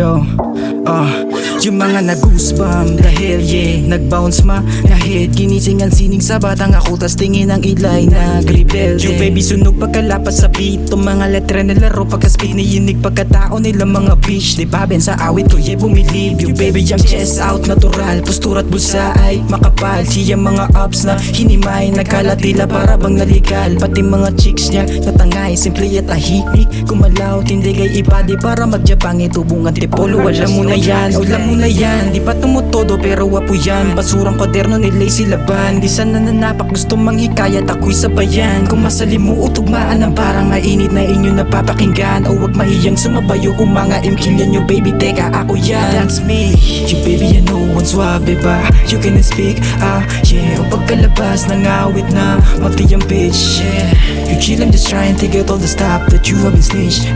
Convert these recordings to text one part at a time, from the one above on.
Yo, yung mga nag-goosebump dahil nag-bounce ma na head. Ginising ang sining sa batang ako, tas tingin ang ilay nag-rebelde. Yung baby sunog pagkalapas sa beat, tong mga letra na laro pagka-speak niyinig pagkatao nila mga bitch. Di ba ben sa awit ko bumilib. Yung baby jump chest out natural, postura at bulsa ay makapal. Siya mga ups na hinimay, nagkalatila para bang naligal. Pati mga chicks niya natangay, simple at tahimik. Kumalaw, tindigay ipadi para magjapang itubungan tripolo. Alam mo na yan, alam mo na yan. Di pa tumutodo pero wapo yan. Basurang kwaderno ni Lazy Laban. Di sana nanapak, gusto manghikayat ako'y sabayan. Kung masalimuot, tugmaan ng parang mainit na inyo napapakinggan. O wag mahiyang sumabayo kung mga imkilyan nyo. Baby teka ako yan, that's me. You baby you know what's swabe ba? You can speak, yeah. O pagkalabas ng awit na mati yung bitch, yeah. You chill, I'm just trying to get all the stuff that you have been snitched,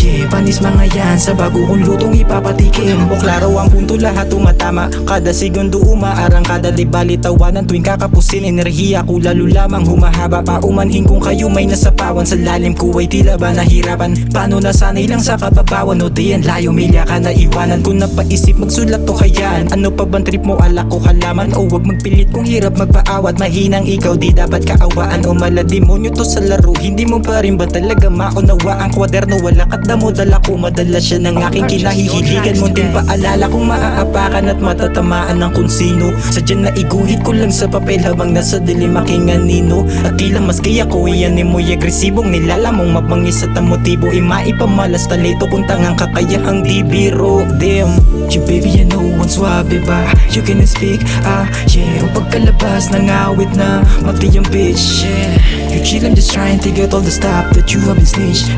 yeah. Panis mga yan sa bago kong lutong ipapatikim. O klaro ang punto, lahat tumatama. Kada segundo umaarang, kada libali tawanan. Tuwing kakapusin, enerhiya ko lalo lamang humahaba pa. Umanhin kung kayo may nasapawan, sa lalim ko ay tila ba nahirapan. Paano nasanay lang sa kababawan, o diyan layo milya ka na iwanan. Kung napaisip magsulat to kayaan, ano pa bang trip mo ala ko halaman? O wag magpilit kung hirap magpaawat, mahinang ikaw di dapat kaawaan. O malademonyo to sa laro, hindi mo pa rin ba talaga maunawa ang kwaderno? Wala kat damo, dala ko madala siya ng aking kinahihiligan. Munting paalala kung maaapakan at matatamaan ng kung sino. Sadyan na iguhit ko lang sa papel habang nasa dilim aking anino. At tila mas kaya ko iyan mo'y agresibong nilalamong mabangis at ang motibo ay maipamalas talito kung tangang kakayahang di biro. Damn, you baby you know ang swabe ba? You can speak, yeah. O pagkalabas ng awit na mati yung bitch, yeah. You chill, I'm just trying to get all the stuff that you have been snitched,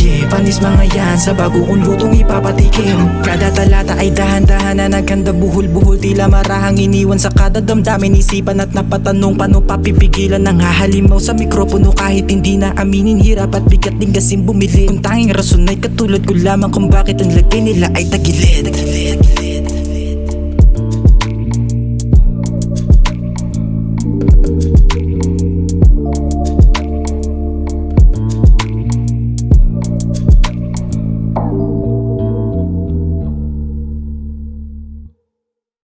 yeah. Panis mga yan sa bago kong lutong ipapatikim. Kada talata ay dahan-dahan na nagkanda buhol-buhol, tila marahang iniwan sa kada damdamin isipan. At napatanong paano papipigilan ng hahalimaw sa mikropono kahit hindi na aminin. Hirap at bigat din kasing bumili. Kung tanging rason ay katulad ko lamang kung bakit ang lagay nila ay tagilid.